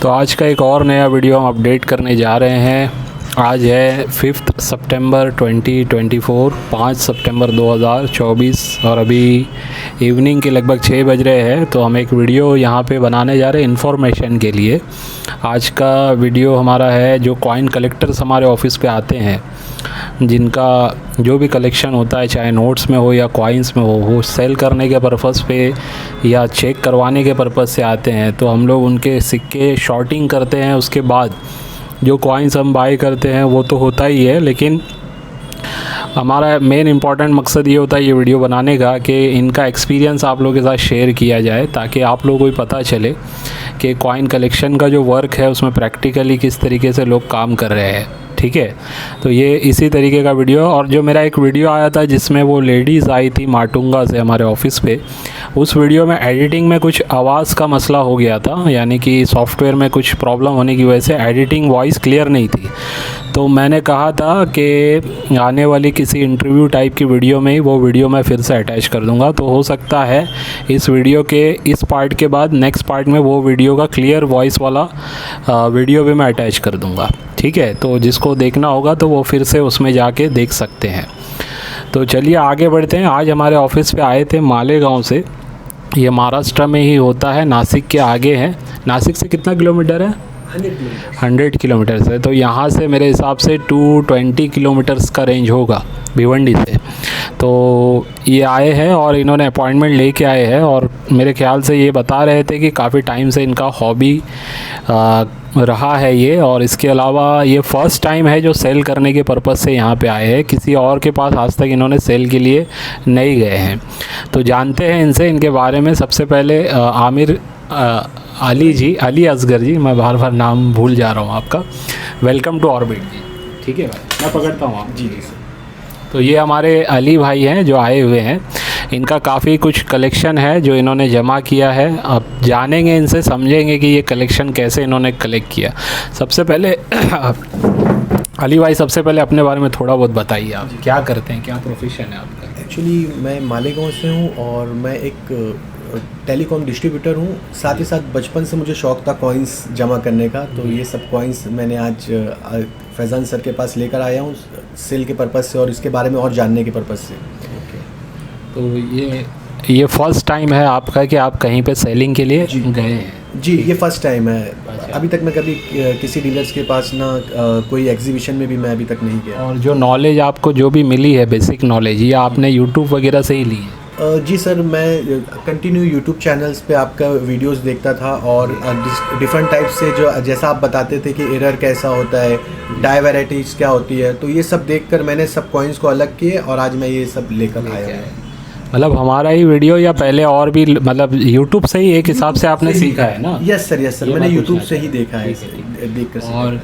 तो आज का एक और नया वीडियो हम अपडेट करने जा रहे हैं। आज है 5 सितंबर 2024, 5 सितंबर 2024 और अभी इवनिंग के लगभग 6 बज रहे हैं। तो हम एक वीडियो यहाँ पे बनाने जा रहे हैं इन्फॉर्मेशन के लिए। आज का वीडियो हमारा है जो कॉइन कलेक्टर्स हमारे ऑफिस पे आते हैं, जिनका जो भी कलेक्शन होता है, चाहे नोट्स में हो या कॉइन्स में हो, वो सेल करने के पर्पज़ पे या चेक करवाने के पर्पज़ से आते हैं। तो हम लोग उनके सिक्के शॉर्टिंग करते हैं। उसके बाद जो कॉइन्स हम बाय करते हैं वो तो होता ही है, लेकिन हमारा मेन इम्पॉर्टेंट मकसद ये होता है ये वीडियो बनाने का कि इनका एक्सपीरियंस आप लोगों के साथ शेयर किया जाए, ताकि आप लोगों को भी पता चले कि कॉइन कलेक्शन का जो वर्क है उसमें प्रैक्टिकली किस तरीके से लोग काम कर रहे हैं। ठीक है, तो ये इसी तरीके का वीडियो। और जो मेरा एक वीडियो आया था जिसमें वो लेडीज़ आई थी माटुंगा से हमारे ऑफिस पे, उस वीडियो में एडिटिंग में कुछ आवाज़ का मसला हो गया था, यानी कि सॉफ्टवेयर में कुछ प्रॉब्लम होने की वजह से एडिटिंग वॉइस क्लियर नहीं थी। तो मैंने कहा था कि आने वाली किसी इंटरव्यू टाइप की वीडियो में ही वो वीडियो मैं फिर से अटैच कर दूंगा। तो हो सकता है इस वीडियो के इस पार्ट के बाद नेक्स्ट पार्ट में वो वीडियो का क्लियर वॉइस वाला वीडियो भी मैं अटैच कर दूंगा। ठीक है, तो जिसको देखना होगा तो वो फिर से उसमें जाके देख सकते हैं। तो चलिए आगे बढ़ते हैं। आज हमारे ऑफिस पे आए थे मालेगांव से। ये महाराष्ट्र में ही होता है, नासिक के आगे है। नासिक से कितना किलोमीटर है? 100 किलोमीटर से। तो यहाँ से मेरे हिसाब से 220 किलोमीटर्स का रेंज होगा भिवंडी से। तो ये आए हैं और इन्होंने अपॉइंटमेंट लेके आए हैं, और मेरे ख्याल से ये बता रहे थे कि काफ़ी टाइम से इनका हॉबी रहा है ये, और इसके अलावा ये फ़र्स्ट टाइम है जो सेल करने के पर्पज़ से यहाँ पे आए हैं। किसी और के पास आज तक इन्होंने सेल के लिए नहीं गए हैं। तो जानते हैं इनसे, इनके बारे में। सबसे पहले आमिर अली जी, अली असगर जी, मैं बार बार नाम भूल जा रहा हूँ आपका। वेलकम टू ऑर्बिट जी। ठीक है भाई, मैं पकड़ता हूँ आप। जी सर। तो ये हमारे अली भाई हैं जो आए हुए हैं। इनका काफ़ी कुछ कलेक्शन है जो इन्होंने जमा किया है। अब जानेंगे इनसे, समझेंगे कि ये कलेक्शन कैसे इन्होंने कलेक्ट किया। सबसे पहले अली भाई, सबसे पहले अपने बारे में थोड़ा बहुत बताइए। आप क्या करते हैं, क्या प्रोफेशन है आपका? एक्चुअली मैं मालेगांव से हूँ और मैं एक टेलीकॉम डिस्ट्रीब्यूटर हूँ। साथ ही साथ बचपन से मुझे शौक़ था कॉइन्स जमा करने का। तो ये सब कॉइन्स मैंने आज फैज़ान सर के पास लेकर आया हूँ सेल के पर्पज़ से और इसके बारे में और जानने के पर्पज़ से। तो ये फर्स्ट टाइम है आपका कि आप कहीं पे सेलिंग के लिए गए हैं? जी, ये फ़र्स्ट टाइम है। अच्छा। अभी तक मैं कभी किसी डीलर्स के पास ना कोई एग्जीबिशन में भी मैं अभी तक नहीं गया। और जो नॉलेज आपको जो भी मिली है, बेसिक नॉलेज, ये आपने यूट्यूब वगैरह से ही ली है? जी सर, मैं कंटिन्यू यूट्यूब चैनल्स पे आपका वीडियोस देखता था और डिफरेंट टाइप से जो जैसा आप बताते थे कि एरर कैसा होता है, डाई वैराइटीज़ क्या होती है, तो ये सब देखकर मैंने सब कॉइन्स को अलग किए और आज मैं ये सब लेकर आया हूँ। मतलब हमारा ही वीडियो या पहले और भी, मतलब यूट्यूब से ही एक हिसाब से आपने सीखा है ना? यस सर, मैंने यूट्यूब से ही देखा है, देखकर। और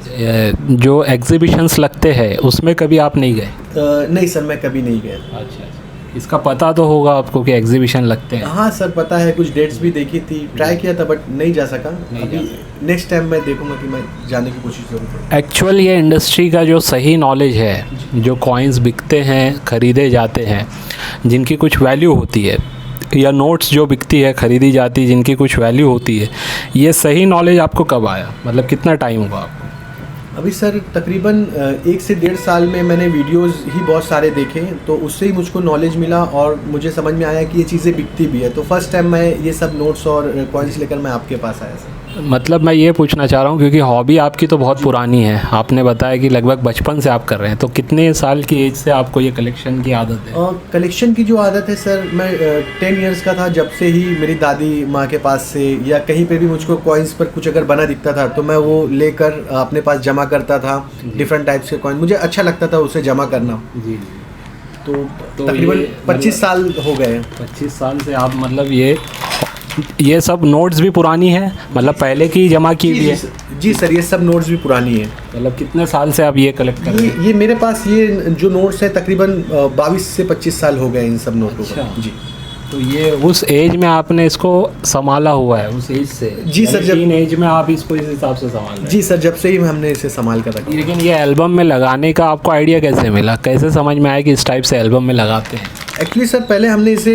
जो एग्जीबिशंस लगते हैं उसमें कभी आप नहीं गए? नहीं सर, मैं कभी नहीं गया। अच्छा, इसका पता तो होगा आपको कि एग्जीबिशन लगते हैं? हाँ सर, पता है। कुछ डेट्स भी देखी थी, ट्राई किया था, बट नहीं जा सका। अभी नेक्स्ट टाइम मैं देखूंगा कि मैं जाने की कोशिश करूँगा। एक्चुअल ये इंडस्ट्री का जो सही नॉलेज है, जो कॉइन्स बिकते हैं, ख़रीदे जाते हैं, जिनकी कुछ वैल्यू होती है, या नोट्स जो बिकती है, ख़रीदी जाती है, जिनकी कुछ वैल्यू होती है, ये सही नॉलेज आपको कब आया? मतलब कितना टाइम हुआ आपको? अभी सर तकरीबन 1 से 1.5 साल में मैंने वीडियोस ही बहुत सारे देखे, तो उससे ही मुझको नॉलेज मिला और मुझे समझ में आया कि ये चीज़ें बिकती भी है। तो फर्स्ट टाइम मैं ये सब नोट्स और कॉइन्स लेकर मैं आपके पास आया सर। मतलब मैं ये पूछना चाह रहा हूँ, क्योंकि हॉबी आपकी तो बहुत पुरानी है, आपने बताया कि लगभग बचपन से आप कर रहे हैं, तो कितने साल की एज से आपको ये कलेक्शन की आदत है? कलेक्शन की जो आदत है सर, मैं 10 इयर्स का था जब से ही मेरी दादी माँ के पास से या कहीं पे भी मुझको कॉइन्स पर कुछ अगर बना दिखता था तो मैं वो लेकर अपने पास जमा करता था। डिफरेंट टाइप्स के कॉइन मुझे अच्छा लगता था उसे जमा करना। जी। तो तकरीबन 25 साल हो गए। 25 साल से आप, मतलब ये सब नोट्स भी पुरानी है, मतलब पहले की जमा की हुई है? जी सर, ये सब नोट्स भी पुरानी है। मतलब कितने साल से आप ये कलेक्ट कर रहे हैं? ये मेरे पास ये जो नोट्स है तकरीबन 22 से 25 साल हो गए इन सब नोटों को। जी। तो ये उस एज में आपने इसको संभाला हुआ है, उस एज से? जी सर, जब इन एज में आप इसको इस हिसाब से संभाल रहे हैं? जी सर, जब से ही हमने इसे संभाल कर रखा। लेकिन ये एल्बम में लगाने का आपको आइडिया कैसे मिला? कैसे समझ में आया कि इस टाइप से एल्बम में लगाते हैं? एक्चुअली सर पहले हमने इसे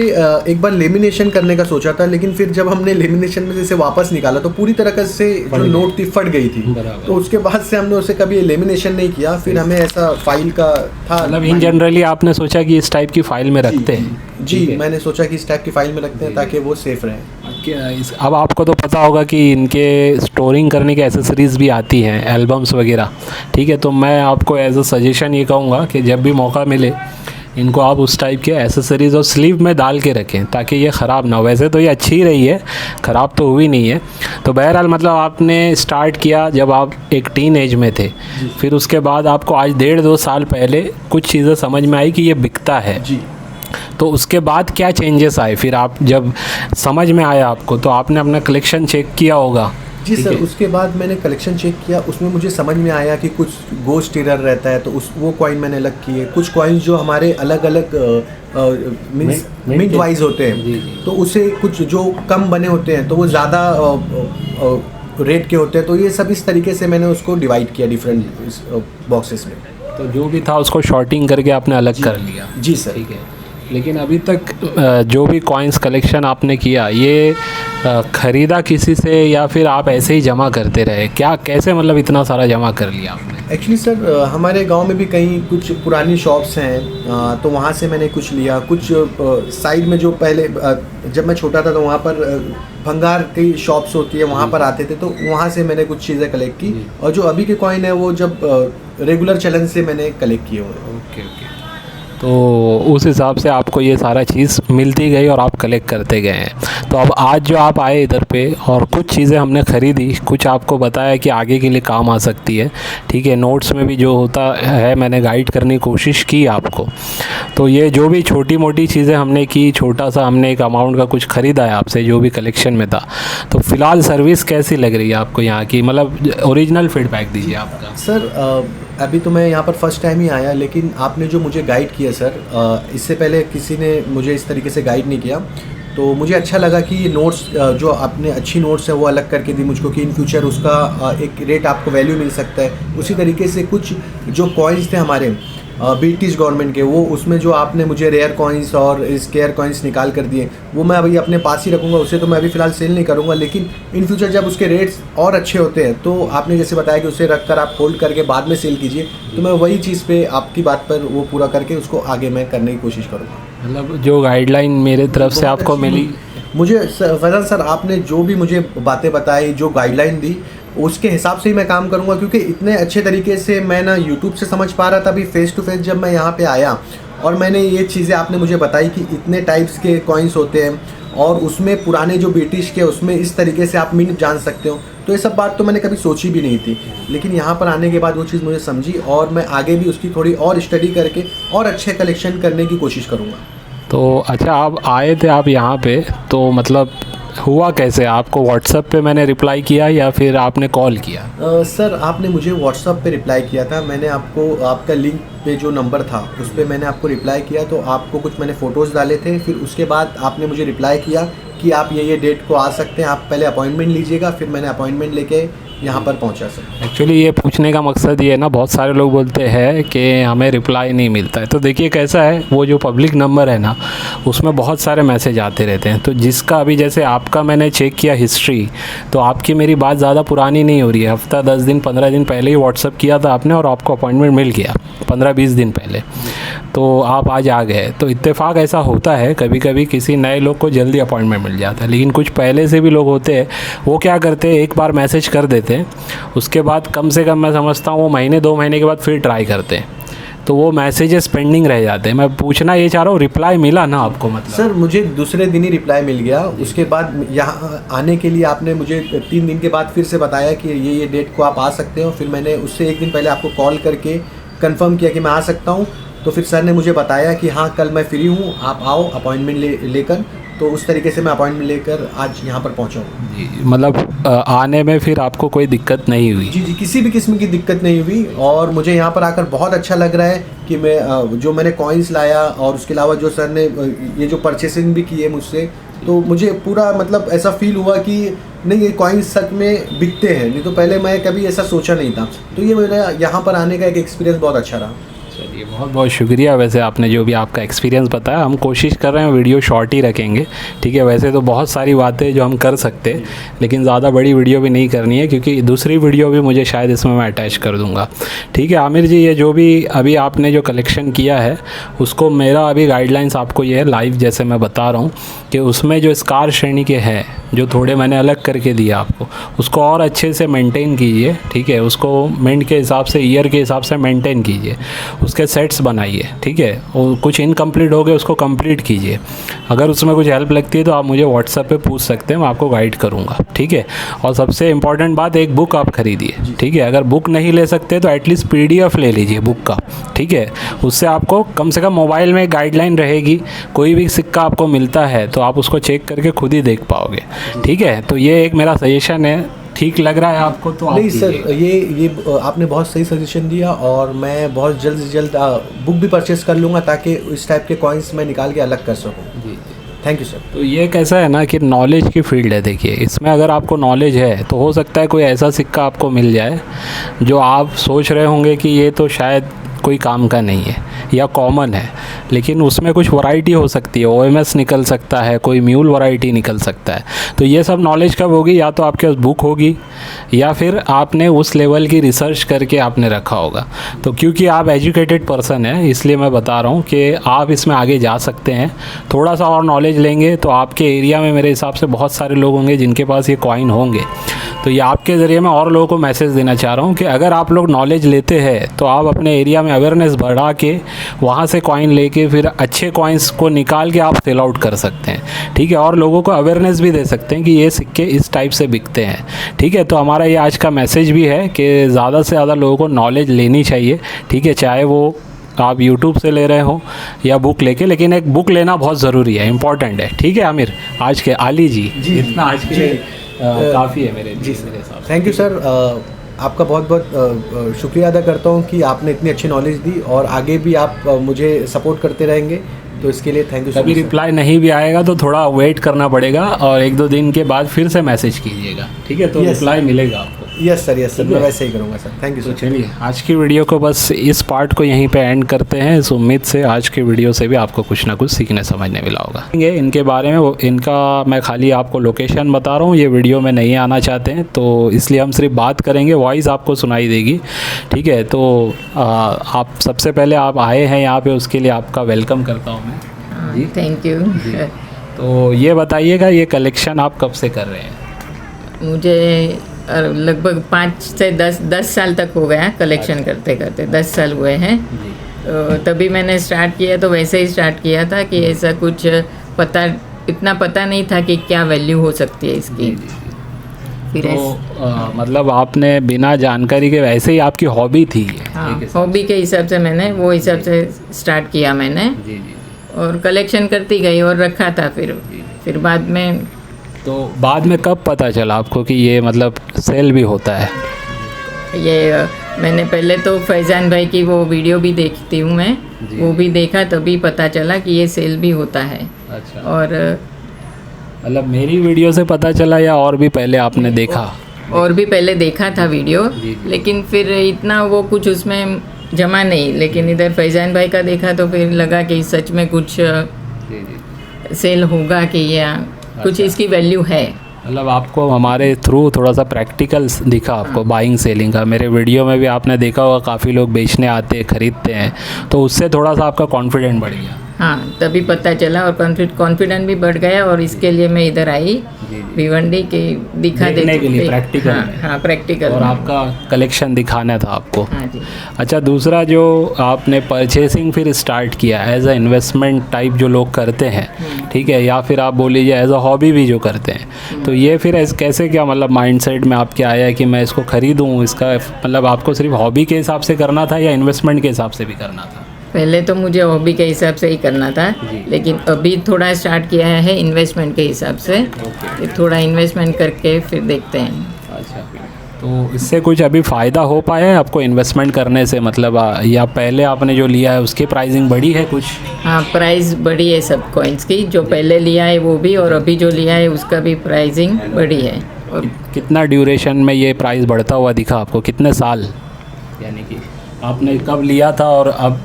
एक बार लेमिनेशन करने का सोचा था, लेकिन फिर जब हमने लेमिनेशन में से इसे वापस निकाला तो पूरी तरह से जो नोट थी फट गई थी। तो उसके बाद से हमने उसे कभी लेमिनेशन नहीं किया। फिर हमें ऐसा फाइल का था, मतलब इन जनरली आपने सोचा कि इस टाइप की फाइल में रखते हैं। जी, मैंने सोचा कि इस टाइप की फाइल में रखते हैं ताकि वो सेफ रहे। अब आपको तो पता होगा कि इनके स्टोरिंग करने के एसेसरीज़ भी आती हैं, एल्बम्स वगैरह, ठीक है। तो मैं आपको एज अ सजेशन ये कहूँगा कि जब भी मौका मिले इनको आप उस टाइप के एसेसरीज़ और स्लीव में डाल के रखें ताकि ये ख़राब ना हो। वैसे तो ये अच्छी ही रही है, ख़राब तो हुई नहीं है। तो बहरहाल मतलब आपने स्टार्ट किया जब आप एक टीन एज में थे, फिर उसके बाद आपको आज 1.5-2 साल पहले कुछ चीज़ें समझ में आई कि ये बिकता है जी। तो उसके बाद क्या चेंजेस आए? फिर आप जब समझ में आया आपको तो आपने अपना कलेक्शन चेक किया होगा। जी सर, उसके बाद मैंने कलेक्शन चेक किया, उसमें मुझे समझ में आया कि कुछ गोस्ट टेरर रहता है तो वो कॉइन मैंने अलग किए। कुछ कॉइन्स जो हमारे अलग अलग मिंट वाइज होते हैं, तो उसे कुछ जो कम बने होते हैं तो वो ज़्यादा रेट के होते हैं। तो ये सब इस तरीके से मैंने उसको डिवाइड किया डिफरेंट बॉक्सेस में। तो जो भी था उसको शॉर्टिंग करके आपने अलग कर लिया। जी सर। ठीक है। लेकिन अभी तक जो भी कॉइन्स कलेक्शन आपने किया ये ख़रीदा किसी से या फिर आप ऐसे ही जमा करते रहे? क्या कैसे मतलब इतना सारा जमा कर लिया आपने? एक्चुअली सर हमारे गांव में भी कहीं कुछ पुरानी शॉप्स हैं, तो वहाँ से मैंने कुछ लिया। कुछ साइड में जो पहले जब मैं छोटा था तो वहाँ पर भंगार की शॉप्स होती है, वहाँ पर आते थे, तो वहाँ से मैंने कुछ चीज़ें कलेक्ट की। और जो अभी के कॉइन है वो जब रेगुलर चलन से मैंने कलेक्ट किए हुए हैं। ओके। तो उस हिसाब से आपको ये सारा चीज़ मिलती गई और आप कलेक्ट करते गए हैं। तो अब आज जो आप आए इधर पे और कुछ चीज़ें हमने ख़रीदी, कुछ आपको बताया कि आगे के लिए काम आ सकती है, ठीक है। नोट्स में भी जो होता है मैंने गाइड करने की कोशिश की आपको। तो ये जो भी छोटी मोटी चीज़ें हमने की, छोटा सा हमने एक अमाउंट का कुछ ख़रीदा है आपसे जो भी कलेक्शन में था। तो फ़िलहाल सर्विस कैसी लग रही है आपको यहाँ की? मतलब ओरिजिनल फीडबैक दीजिए आपका। सर अभी तो मैं यहाँ पर फर्स्ट टाइम ही आया, लेकिन आपने जो मुझे गाइड किया सर, इससे पहले किसी ने मुझे इस तरीके से गाइड नहीं किया, तो मुझे अच्छा लगा कि ये नोट्स जो आपने अच्छी नोट्स है वो अलग करके दी मुझको कि इन फ्यूचर उसका एक रेट आपको वैल्यू मिल सकता है। उसी तरीके से कुछ जो कॉइन्स थे हमारे ब्रिटिश गवर्नमेंट के, वो उसमें जो आपने मुझे रेयर कॉइन्स और स्केयर कॉइन्स निकाल कर दिए, वो मैं अभी अपने पास ही रखूँगा। उसे तो मैं अभी फ़िलहाल सेल नहीं करूँगा, लेकिन इन फ्यूचर जब उसके रेट्स और अच्छे होते हैं तो आपने जैसे बताया कि उसे रख कर आप होल्ड करके बाद में सेल कीजिए, तो मैं वही चीज़ पे आपकी बात पर वो पूरा करके उसको आगे मैं करने की कोशिश करूँगा। मतलब जो गाइडलाइन मेरे तरफ से आपको मिली, मुझे फैज़ल सर आपने जो भी मुझे बातें बताई, जो गाइडलाइन दी, उसके हिसाब से ही मैं काम करूंगा, क्योंकि इतने अच्छे तरीके से मैं ना यूट्यूब से समझ पा रहा था। अभी फेस टू फेस जब मैं यहाँ पे आया और मैंने ये चीज़ें आपने मुझे बताई कि इतने टाइप्स के कॉइन्स होते हैं और उसमें पुराने जो ब्रिटिश के उसमें इस तरीके से आप मिनट जान सकते हो, तो ये सब बात तो मैंने कभी सोची भी नहीं थी। लेकिन यहाँ पर आने के बाद वो चीज़ मुझे समझी और मैं आगे भी उसकी थोड़ी और स्टडी करके और अच्छे कलेक्शन करने की कोशिश करूँगा। तो अच्छा, आप आए थे आप यहाँ पे, तो मतलब हुआ कैसे? आपको व्हाट्सएप पे मैंने रिप्लाई किया या फिर आपने कॉल किया? सर आपने मुझे व्हाट्सएप पे रिप्लाई किया था। मैंने आपको आपका लिंक पे जो नंबर था उस पर मैंने आपको रिप्लाई किया, तो आपको कुछ मैंने फ़ोटोज़ डाले थे। फिर उसके बाद आपने मुझे रिप्लाई किया कि आप ये डेट को आ सकते हैं, आप पहले अपॉइंटमेंट लीजिएगा। फिर मैंने अपॉइंटमेंट लेके यहाँ पर पहुँचा सर। एक्चुअली ये पूछने का मकसद ये है ना, बहुत सारे लोग बोलते हैं कि हमें रिप्लाई नहीं मिलता है। तो देखिए कैसा है, वो जो पब्लिक नंबर है ना उसमें बहुत सारे मैसेज आते रहते हैं। तो जिसका अभी जैसे आपका मैंने चेक किया हिस्ट्री, तो आपकी मेरी बात ज़्यादा पुरानी नहीं हो रही है। हफ्ता 10 दिन 15 दिन पहले ही व्हाट्सअप किया था आपने और आपको अपॉइंटमेंट मिल गया 15-20 दिन पहले, तो आप आज आ गए। तो इत्तेफाक ऐसा होता है, कभी कभी किसी नए लोग को जल्दी अपॉइंटमेंट मिल जाता है, लेकिन कुछ पहले से भी लोग होते हैं वो क्या करते हैं, एक बार मैसेज कर देते हैं, उसके बाद कम से कम मैं समझता हूँ वो महीने 2 महीने के बाद फिर ट्राई करते हैं, तो वो मैसेजेस पेंडिंग रह जाते हैं। मैं पूछना ये चाह रहा हूँ, रिप्लाई मिला ना आपको? मतलब सर मुझे दूसरे दिन ही रिप्लाई मिल गया। उसके बाद यहाँ आने के लिए आपने मुझे 3 दिन के बाद फिर से बताया कि ये डेट को आप आ सकते हो। फिर मैंने उससे 1 दिन पहले आपको कॉल करके कंफर्म किया कि मैं आ सकता हूँ। तो फिर सर ने मुझे बताया कि हाँ कल मैं फ्री हूँ, आप आओ अपॉइंटमेंट लेकर। तो उस तरीके से मैं अपॉइंटमेंट लेकर आज यहाँ पर पहुँचा हूँ जी। मतलब आने में फिर आपको कोई दिक्कत नहीं हुई? जी, किसी भी किस्म की दिक्कत नहीं हुई। और मुझे यहाँ पर आकर बहुत अच्छा लग रहा है कि मैं जो मैंने कॉइन्स लाया और उसके अलावा जो सर ने ये जो परचेसिंग भी की है मुझसे, तो मुझे पूरा मतलब ऐसा फील हुआ कि नहीं ये कॉइन्स सच में बिकते हैं। नहीं तो पहले मैं कभी ऐसा सोचा नहीं था। तो ये मेरा यहाँ पर आने का एक एक्सपीरियंस बहुत अच्छा रहा। चलिए बहुत बहुत शुक्रिया। वैसे आपने जो भी आपका एक्सपीरियंस बताया, हम कोशिश कर रहे हैं वीडियो शॉर्ट ही रखेंगे, ठीक है। वैसे तो बहुत सारी बातें जो हम कर सकते हैं, लेकिन ज़्यादा बड़ी वीडियो भी नहीं करनी है, क्योंकि दूसरी वीडियो भी मुझे शायद इसमें मैं अटैच कर दूँगा, ठीक है। आमिर जी, ये जो भी अभी आपने जो कलेक्शन किया है, उसको मेरा अभी गाइडलाइंस आपको ये है लाइव, जैसे मैं बता रहा हूँ कि उसमें जो स्कार श्रेणी के हैं, जो थोड़े मैंने अलग करके दिया आपको, उसको और अच्छे से मेंटेन कीजिए, ठीक है। उसको मिनट के हिसाब से, ईयर के हिसाब से मेंटेन कीजिए, उसके सेट्स बनाइए, ठीक है। और कुछ इनकम्प्लीट हो गए उसको कंप्लीट कीजिए। अगर उसमें कुछ हेल्प लगती है तो आप मुझे व्हाट्सएप पे पूछ सकते हैं, मैं आपको गाइड करूँगा, ठीक है। और सबसे इम्पॉर्टेंट बात, एक बुक आप खरीदिए, ठीक है। अगर बुक नहीं ले सकते तो एटलीस्ट PDF ले लीजिए बुक का, ठीक है। उससे आपको कम से कम मोबाइल में गाइडलाइन रहेगी, कोई भी सिक्का आपको मिलता है तो आप उसको चेक करके खुद ही देख पाओगे, ठीक है। तो ये एक मेरा सजेशन है, ठीक लग रहा है आपको तो आप नहीं सर, ये आपने बहुत सही सजेशन दिया, और मैं बहुत जल्द से जल्द बुक भी परचेस कर लूँगा, ताकि इस टाइप के कॉइन्स मैं निकाल के अलग कर सकूँ। जी। Thank you sir. तो ये कैसा है ना कि नॉलेज की फील्ड है, देखिए इसमें अगर आपको नॉलेज है तो हो सकता है कोई ऐसा सिक्का आपको मिल जाए जो आप सोच रहे होंगे कि ये तो शायद कोई काम का नहीं है या कॉमन है, लेकिन उसमें कुछ वैरायटी हो सकती है, OMS निकल सकता है, कोई म्यूल वैरायटी निकल सकता है। तो ये सब नॉलेज कब होगी, या तो आपके पास बुक होगी या फिर आपने उस लेवल की रिसर्च करके आपने रखा होगा। तो क्योंकि आप एजुकेटेड पर्सन हैं, इसलिए मैं बता रहा हूँ कि आप इसमें आगे जा सकते हैं। थोड़ा सा और नॉलेज लेंगे तो आपके एरिया में मेरे हिसाब से बहुत सारे लोग होंगे जिनके पास ये कॉइन होंगे। तो ये आपके ज़रिए मैं और लोगों को मैसेज देना चाह रहा हूँ कि अगर आप लोग नॉलेज लेते हैं तो आप अपने एरिया में अवेयरनेस बढ़ा के वहाँ से कॉइन लेके फिर अच्छे कॉइन्स को निकाल के आप सेल आउट कर सकते हैं, ठीक है। और लोगों को अवेयरनेस भी दे सकते हैं कि ये सिक्के इस टाइप से बिकते हैं, ठीक है। तो हमारा ये आज का मैसेज भी है कि ज़्यादा से ज़्यादा लोगों को नॉलेज लेनी चाहिए, ठीक है। चाहे वो आप YouTube से ले रहे हो या बुक लेके, लेकिन एक बुक लेना बहुत ज़रूरी है, इंपॉर्टेंट है, ठीक है। आमिर, आज के आली जी इतना आज के लिए काफ़ी है मेरे हिसाब से। Thank you sir. आपका बहुत बहुत शुक्रिया अदा करता हूँ कि आपने इतनी अच्छी नॉलेज दी, और आगे भी आप मुझे सपोर्ट करते रहेंगे, तो इसके लिए थैंक यू सर। कभी रिप्लाई नहीं भी आएगा तो थोड़ा वेट करना पड़ेगा, और 1-2 दिन के बाद फिर से मैसेज कीजिएगा, ठीक है। तो रिप्लाई मिलेगा आपको। यस सर, मैं वैसे ही करूँगा सर। थैंक यू तो सर। चलिए आज की वीडियो को बस इस पार्ट को यहीं पे एंड करते हैं। इस उम्मीद से आज के वीडियो से भी आपको कुछ ना कुछ सीखने समझने मिला होगा। इनके बारे में इनका मैं खाली आपको लोकेशन बता रहा हूँ, ये वीडियो में नहीं आना चाहते हैं, तो इसलिए हम सिर्फ बात करेंगे, वॉइस आपको सुनाई देगी, ठीक है। तो आप सबसे पहले आप आए हैं यहाँ पे, उसके लिए आपका वेलकम करता हूँ मैं जी। Thank you. तो ये बताइएगा, ये कलेक्शन आप कब से कर रहे हैं? मुझे लगभग 5 से 10 साल तक हो गया कलेक्शन करते करते, 10 साल हुए हैं। तो तभी मैंने स्टार्ट किया, तो वैसे ही स्टार्ट किया था कि ऐसा कुछ इतना पता नहीं था कि क्या वैल्यू हो सकती है इसकी। फिर तो मतलब आपने बिना जानकारी के, वैसे ही आपकी हॉबी थी? हाँ, हॉबी के हिसाब से मैंने वो हिसाब से स्टार्ट किया मैंने, और कलेक्शन करती गई और रखा था। फिर बाद में, तो बाद में कब पता चला आपको कि ये मतलब सेल भी होता है? ये मैंने पहले तो फैज़ान भाई की वो वीडियो भी देखती हूँ मैं, वो भी देखा, तभी पता चला कि ये सेल भी होता है। अच्छा। और मतलब मेरी वीडियो से पता चला या और भी पहले आपने देखा? और भी पहले देखा था वीडियो, लेकिन फिर इतना वो कुछ उसमें जमा नहीं, लेकिन इधर फैज़ान भाई का देखा तो फिर लगा कि सच में कुछ सेल होगा, कि ये कुछ इसकी वैल्यू है। मतलब आपको हमारे थ्रू थोड़ा सा प्रैक्टिकल दिखा आपको बाइंग सेलिंग का। मेरे वीडियो में भी आपने देखा होगा, काफ़ी लोग बेचने आते हैं, ख़रीदते हैं, तो उससे थोड़ा सा आपका कॉन्फिडेंट बढ़ गया। हाँ, तभी पता चला और कॉन्फिडेंट भी बढ़ गया, और इसके लिए मैं इधर आई भिवंडी के देखने के लिए, प्रैक्टिकल। हाँ, प्रैक्टिकल। और आपका कलेक्शन दिखाना था आपको। हाँ जी। अच्छा, दूसरा जो आपने परचेसिंग फिर स्टार्ट किया एज अ इन्वेस्टमेंट टाइप जो लोग करते हैं, ठीक है, या फिर आप बोल लीजिए एज अ हॉबी भी जो करते हैं, तो ये फिर कैसे, क्या मतलब माइंडसेट में आपके आया कि मैं इसको ख़रीदूँ? इसका मतलब आपको सिर्फ हॉबी के हिसाब से करना था या इन्वेस्टमेंट के हिसाब से भी करना था? पहले तो मुझे हॉबी के हिसाब से ही करना था, लेकिन अभी थोड़ा स्टार्ट किया है इन्वेस्टमेंट के हिसाब से। फिर थोड़ा इन्वेस्टमेंट करके फिर देखते हैं। अच्छा, तो इससे कुछ अभी फ़ायदा हो पाया है आपको इन्वेस्टमेंट करने से? मतलब या पहले आपने जो लिया है उसकी प्राइसिंग बढ़ी है कुछ? हाँ, प्राइस बढ़ी है सब कॉइन्स की, जो पहले लिया है वो भी, और अभी जो लिया है उसका भी प्राइसिंग बढ़ी है। और कितना ड्यूरेशन में ये प्राइस बढ़ता हुआ दिखा आपको? कितने साल, यानी कि आपने कब लिया था और अब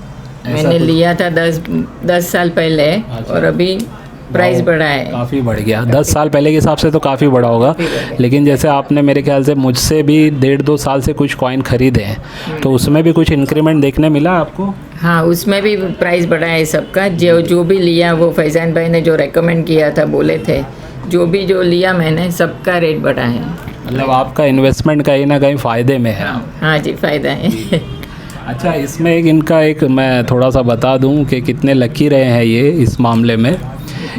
मैंने लिया था 10 साल पहले और अभी प्राइस बढ़ा है। काफ़ी बढ़ गया 10 साल पहले के हिसाब से तो काफ़ी बड़ा होगा। लेकिन जैसे आपने मेरे ख्याल से मुझसे भी 1.5-2 साल से कुछ कॉइन खरीदे हैं, तो उसमें भी कुछ इंक्रीमेंट देखने मिला आपको? हाँ, उसमें भी प्राइस बढ़ा है सबका। जो भी लिया वो फैज़ान भाई ने जो रेकमेंड किया था, बोले थे, जो लिया मैंने सबका रेट बढ़ा है। मतलब आपका इन्वेस्टमेंट कहीं ना कहीं फ़ायदे में है। हाँ जी, फ़ायदा है। अच्छा, इसमें इनका एक मैं थोड़ा सा बता दूं कि कितने लकी रहे हैं ये इस मामले में।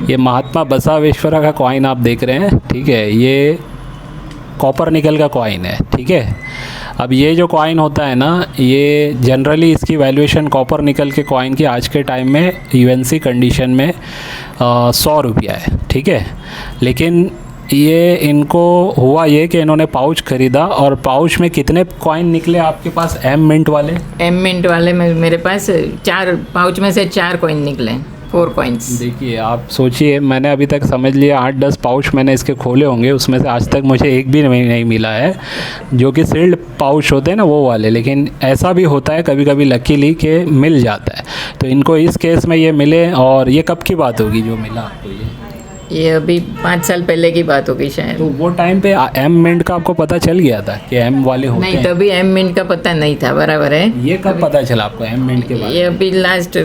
ये महात्मा बसवेश्वरा का कॉइन आप देख रहे हैं, ठीक है, ये कॉपर निकल का कॉइन है, ठीक है। अब ये जो कॉइन होता है ना, ये जनरली इसकी वैल्यूएशन कॉपर निकल के कॉइन की आज के टाइम में यूएनसी कंडीशन में 100 रुपया है, ठीक है। लेकिन ये इनको हुआ ये कि इन्होंने पाउच ख़रीदा और पाउच में कितने कॉइन निकले आपके पास एम मिंट वाले? एम मिंट वाले में मेरे पास 4 पाउच में से 4 कॉइन निकले, 4 कॉइन्स। देखिए, आप सोचिए, मैंने अभी तक समझ लिया 8-10 पाउच मैंने इसके खोले होंगे, उसमें से आज तक मुझे एक भी नहीं मिला है जो कि सील्ड पाउच होते हैं ना, वो वाले। लेकिन ऐसा भी होता है कभी कभी लकीली कि मिल जाता है। तो इनको इस केस में ये मिले। और ये कब की बात होगी जो मिला आपको? ये अभी 5 साल पहले की बात होगी शायद। तो वो टाइम पे एम मिंट का आपको पता चल गया था कि एम वाले होते हैं? नहीं, तभी एम मिंट का पता नहीं था। बराबर है। ये कब पता चला आपको एम मिंट के बारे में? ये अभी लास्ट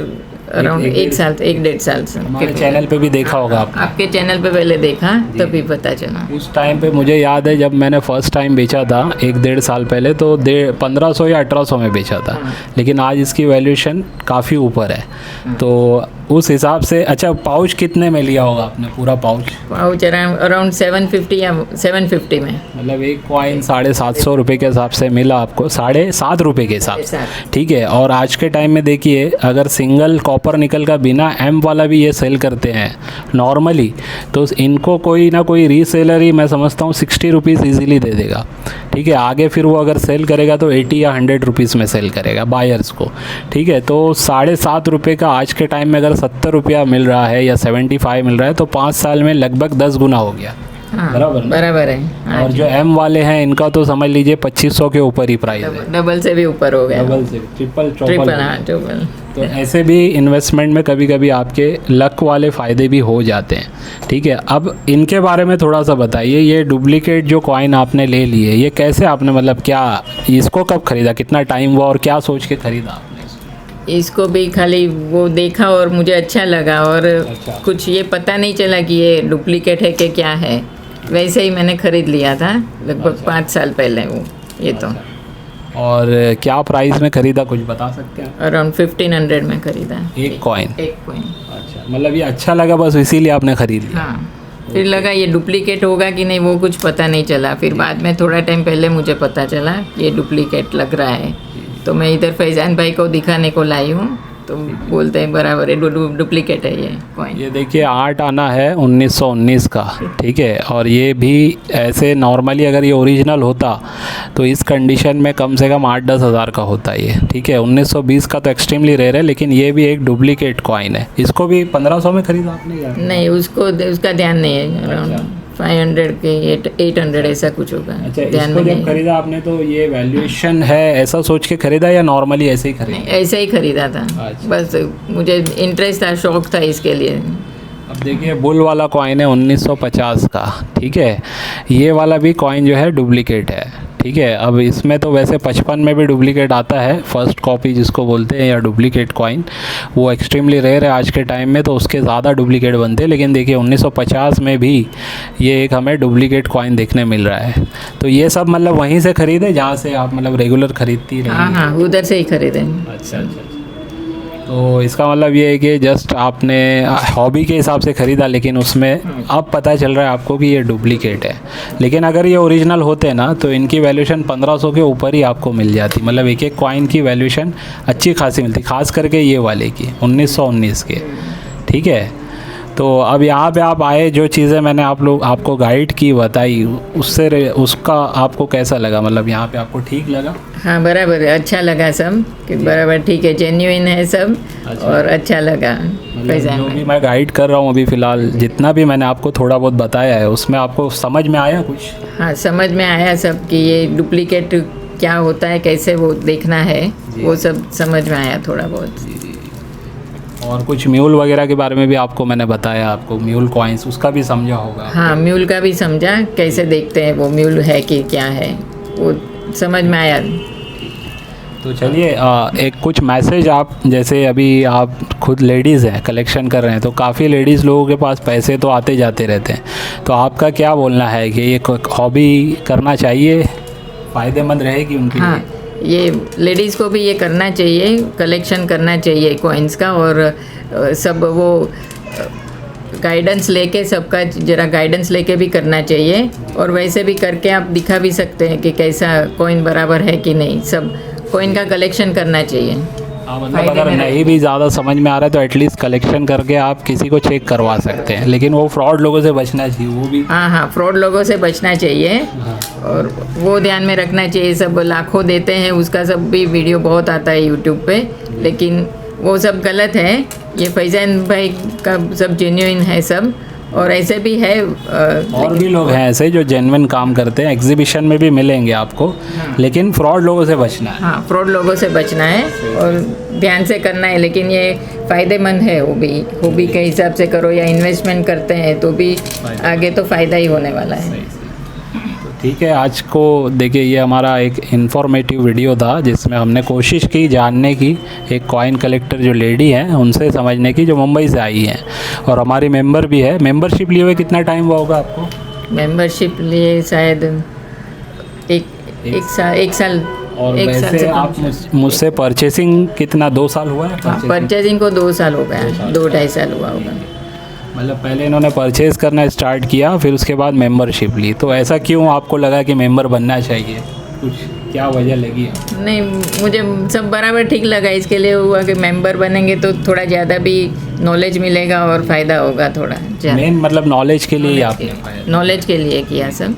अराउंड 1.5 साल से। हमारे चैनल पे भी देखा होगा आपने। आपके चैनल पे पहले देखा, तभी पता चला। उस टाइम पे मुझे याद है जब मैंने फर्स्ट टाइम बेचा था 1-1.5 साल पहले, तो 1500 या 1800 में बेचा था। लेकिन आज इसकी वैल्यूएशन काफ़ी ऊपर है। तो उस हिसाब से अच्छा, पाउच कितने में लिया होगा आपने पूरा पाउच? पाउच अराउंड 750 या 750 में। मतलब एक कॉइन 750 रुपये के हिसाब से मिला आपको, 7.5 रुपये के हिसाब से, ठीक है। और आज के टाइम में देखिए, अगर सिंगल कॉपर निकल का बिना एम वाला भी ये सेल करते हैं नॉर्मली, तो इनको कोई ना कोई रीसेलर ही मैं समझता हूँ 60 रुपीज़ ईजिली दे देगा, ठीक है। आगे फिर वो अगर सेल करेगा तो 80 या 100 रुपीज़ में सेल करेगा बायर्स को, ठीक है। तो 7.5 रुपये का आज के टाइम में अगर 70 रुपया मिल रहा है या 75 मिल रहा है, तो 5 साल में लगभग 10 गुना हो गया। हाँ, बराबर है। और जो एम वाले हैं इनका तो समझ लीजिए 2500 के ऊपर ही प्राइस है। डबल से भी ऊपर हो गया। डबल से ट्रिपल। हाँ, ट्रिपल। तो ऐसे भी इन्वेस्टमेंट में कभी कभी आपके लक वाले फ़ायदे भी हो जाते हैं, ठीक है। अब इनके बारे में थोड़ा सा बताइए। ये डुप्लीकेट जो कॉइन आपने ले लिए, ये कैसे आपने, मतलब क्या इसको कब ख़रीदा, कितना टाइम हुआ और क्या सोच के ख़रीदा आपने? इसको भी खाली वो देखा और मुझे अच्छा लगा और कुछ ये पता नहीं चला कि ये डुप्लीकेट है कि क्या है। वैसे ही मैंने ख़रीद लिया था लगभग 5 साल पहले वो ये तो। और क्या प्राइस में ख़रीदा, कुछ बता सकते हैं? अराउंड 1500 में ख़रीदा। एक कॉइन। अच्छा, मतलब ये अच्छा लगा बस इसीलिए आपने ख़रीद लिया? हाँ, फिर लगा ये डुप्लीकेट होगा कि नहीं, वो कुछ पता नहीं चला। फिर बाद में थोड़ा टाइम पहले मुझे पता चला ये डुप्लीकेट लग रहा है। तो मैं इधर फैज़ान भाई को दिखाने को लाई हूँ, तो बोलते हैं बराबर है, डुप्लीकेट है ये कॉइन। ये देखिए 8 आना है 1919 का, ठीक है। और ये भी ऐसे नॉर्मली अगर ये ओरिजिनल होता तो इस कंडीशन में कम से कम 8-10 हज़ार का होता ये, ठीक है। 1920 का तो एक्सट्रीमली रेयर है, लेकिन ये भी एक डुप्लीकेट कॉइन है। इसको भी 1500 में ख़रीदा आपने या नहीं? उसका ध्यान नहीं है। अराउंड 500 के 800 ऐसा कुछ होगा। अच्छा, इसको जब खरीदा आपने तो ये वैल्यूएशन है ऐसा सोच के खरीदा या नॉर्मली ऐसे ही खरीदा? ऐसे ही खरीदा था। अच्छा। बस मुझे इंटरेस्ट था, शौक था इसके लिए। अब देखिए, बुल वाला कॉइन है 1950 का, ठीक है। ये वाला भी कॉइन जो है डुप्लीकेट है, ठीक है। अब इसमें तो वैसे 55 में भी डुप्लीकेट आता है, फर्स्ट कॉपी जिसको बोलते हैं, या डुप्लीकेट कॉइन, वो एक्सट्रीमली रेयर है आज के टाइम में, तो उसके ज़्यादा डुप्लीकेट बनते हैं। लेकिन देखिए 1950 में भी ये एक हमें डुप्लीकेट कॉइन देखने मिल रहा है। तो ये सब मतलब वहीं से ख़रीदे जहाँ से आप मतलब रेगुलर ख़रीदती रही? हाँ, उधर से ही खरीदे। अच्छा। तो इसका मतलब ये है कि जस्ट आपने हॉबी के हिसाब से ख़रीदा, लेकिन उसमें अब पता चल रहा है आपको कि ये डुप्लीकेट है। लेकिन अगर ये ओरिजिनल होते ना तो इनकी वैल्यूएशन 1500 के ऊपर ही आपको मिल जाती। मतलब एक एक कॉइन की वैल्यूएशन अच्छी खासी मिलती, खास करके ये वाले की 1919 के, ठीक है। तो अब यहाँ पे आप आए, जो चीज़ें मैंने आपको गाइड की बताई, उसका आपको कैसा लगा? मतलब यहाँ पे आपको ठीक लगा? हाँ, बराबर है, अच्छा लगा सब कि बराबर ठीक है, जेन्युइन है सब। अच्छा। और अच्छा लगा। मतलब जो भी मैं गाइड कर रहा हूँ अभी फ़िलहाल, जितना भी मैंने आपको थोड़ा बहुत बताया है, उसमें आपको समझ में आया कुछ? हाँ, समझ में आया सब कि ये डुप्लीकेट क्या होता है, कैसे वो देखना है, वो सब समझ में आया थोड़ा बहुत। और कुछ म्यूल वगैरह के बारे में भी आपको मैंने बताया, आपको म्यूल कॉइन्स उसका भी समझा होगा। हाँ, म्यूल का भी समझा, कैसे देखते हैं वो म्यूल है कि क्या है, वो समझ में आया। तो चलिए एक कुछ मैसेज, आप जैसे अभी आप खुद लेडीज़ हैं, कलेक्शन कर रहे हैं, तो काफ़ी लेडीज़ लोगों के पास पैसे तो आते जाते रहते हैं, तो आपका क्या बोलना है कि ये हॉबी करना चाहिए, फ़ायदेमंद रहेगी उनके हाँ, ये लेडीज़ को भी ये करना चाहिए, कलेक्शन करना चाहिए कॉइन्स का, और सब वो गाइडेंस लेके, सबका ज़रा गाइडेंस लेके भी करना चाहिए, और वैसे भी करके आप दिखा भी सकते हैं कि कैसा कॉइन बराबर है कि नहीं। सब कॉइन का कलेक्शन करना चाहिए। हाँ, मतलब अगर नहीं भी ज़्यादा समझ में आ रहा है तो एटलीस्ट कलेक्शन करके आप किसी को चेक करवा सकते हैं, लेकिन वो फ्रॉड लोगों से बचना चाहिए, वो भी। हाँ, फ्रॉड लोगों से बचना चाहिए। और वो ध्यान में रखना चाहिए, सब लाखों देते हैं, उसका सब भी वीडियो बहुत आता है यूट्यूब पे, लेकिन वो सब गलत है। ये फैज़ान भाई का सब जेन्युइन है सब, और ऐसे भी है और भी लोग हैं ऐसे जो जेन्युइन काम करते हैं, एग्जीबिशन में भी मिलेंगे आपको। लेकिन फ्रॉड लोगों से बचना है। हाँ, फ्रॉड लोगों से बचना है और ध्यान से करना है, लेकिन ये फ़ायदेमंद है। हॉबी के हिसाब से करो या इन्वेस्टमेंट करते हैं तो भी आगे तो फ़ायदा ही होने वाला है। ठीक है, आज को देखिए ये हमारा एक इन्फॉर्मेटिव वीडियो था जिसमें हमने कोशिश की जानने की, एक कॉइन कलेक्टर जो लेडी हैं उनसे समझने की, जो मुंबई से आई हैं और हमारी मेंबर भी है। मेंबरशिप लिए हुए कितना टाइम हुआ होगा आपको? मेंबरशिप लिए शायद एक साल। और वैसे आप मुझसे परचेसिंग कितना, 2 साल हुआ है? परचेसिंग को 2 साल हो गया, 2-2.5 साल हुआ होगा। मतलब पहले इन्होंने परचेज़ करना स्टार्ट किया, फिर उसके बाद मेंबरशिप ली। तो ऐसा क्यों आपको लगा कि मेंबर बनना चाहिए, कुछ क्या वजह लगी? नहीं, मुझे सब बराबर ठीक लगा, इसके लिए हुआ कि मेंबर बनेंगे तो थोड़ा ज़्यादा भी नॉलेज मिलेगा और फ़ायदा होगा थोड़ा। मेन मतलब नॉलेज के लिए आपने, नॉलेज के लिए किया सब।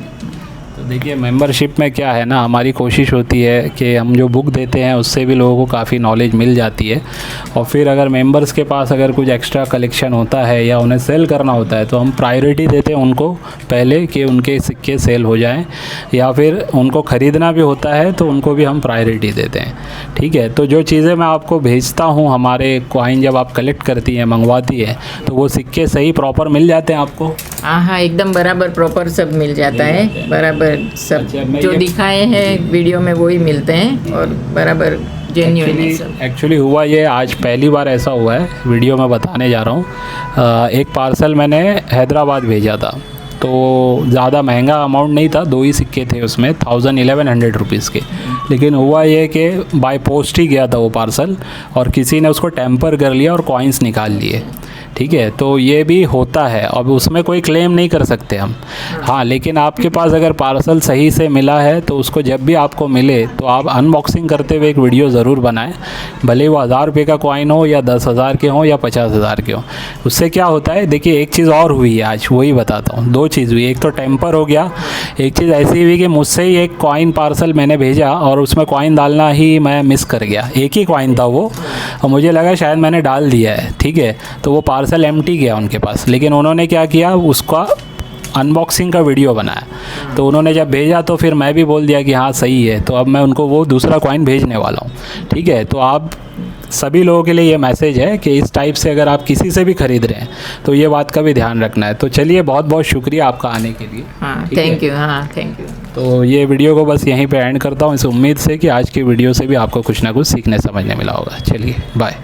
तो देखिए मेंबरशिप में क्या है ना, हमारी कोशिश होती है कि हम जो बुक देते हैं उससे भी लोगों को काफ़ी नॉलेज मिल जाती है, और फिर अगर मेंबर्स के पास अगर कुछ एक्स्ट्रा कलेक्शन होता है या उन्हें सेल करना होता है तो हम प्रायोरिटी देते हैं उनको पहले कि उनके सिक्के सेल हो जाएं, या फिर उनको ख़रीदना भी होता है तो उनको भी हम प्रायोरिटी देते हैं। ठीक है, तो जो चीज़ें मैं आपको भेजता हूँ, हमारे कॉइन जब आप कलेक्ट करती हैं, मंगवाती है, तो वो सिक्के सही प्रॉपर मिल जाते हैं आपको? हाँ, एकदम बराबर प्रॉपर सब मिल जाता है, बराबर सब जो दिखाए हैं वीडियो में वही मिलते हैं और बराबर जेन्युइन है सब। एक्चुअली हुआ ये आज पहली बार ऐसा हुआ है, वीडियो में बताने जा रहा हूँ। एक पार्सल मैंने हैदराबाद भेजा था, तो ज़्यादा महंगा अमाउंट नहीं था, 2 ही सिक्के थे उसमें, 1100 रुपीज़ के। लेकिन हुआ ये कि बाय पोस्ट ही गया था वो पार्सल, और किसी ने उसको टेम्पर कर लिया और कॉइन्स निकाल लिए। ठीक है, तो ये भी होता है, अब उसमें कोई क्लेम नहीं कर सकते हम। हाँ, लेकिन आपके पास अगर पार्सल सही से मिला है तो उसको जब भी आपको मिले तो आप अनबॉक्सिंग करते हुए एक वीडियो ज़रूर बनाएं, भले वो 1000 रुपये का कॉइन हो या 10,000 के हों या 50,000 के हों। उससे क्या होता है, देखिए एक चीज़ और हुई है आज, वही बताता हूँ। 2 चीज़ हुई, एक तो टेम्पर हो गया, एक चीज़ ऐसी हुई कि मुझसे ही एक कॉइन पार्सल मैंने भेजा और उसमें कॉइन डालना ही मैं मिस कर गया। एक ही कॉइन था वो, और मुझे लगा शायद मैंने डाल दिया है। ठीक है, तो वो पार्सल एम्प्टी गया उनके पास, लेकिन उन्होंने क्या किया, उसका अनबॉक्सिंग का वीडियो बनाया। तो उन्होंने जब भेजा तो फिर मैं भी बोल दिया कि हाँ सही है, तो अब मैं उनको वो दूसरा कॉइन भेजने वाला हूँ। ठीक है, तो आप सभी लोगों के लिए ये मैसेज है कि इस टाइप से अगर आप किसी से भी ख़रीद रहे हैं तो ये बात का भी ध्यान रखना है। तो चलिए, बहुत बहुत शुक्रिया आपका आने के लिए। हाँ, थैंक यू। हाँ, थैंक यू। तो ये वीडियो को बस यहीं पे एंड करता हूँ, इस उम्मीद से कि आज की वीडियो से भी आपको कुछ ना कुछ सीखने समझने मिला होगा। चलिए, बाय।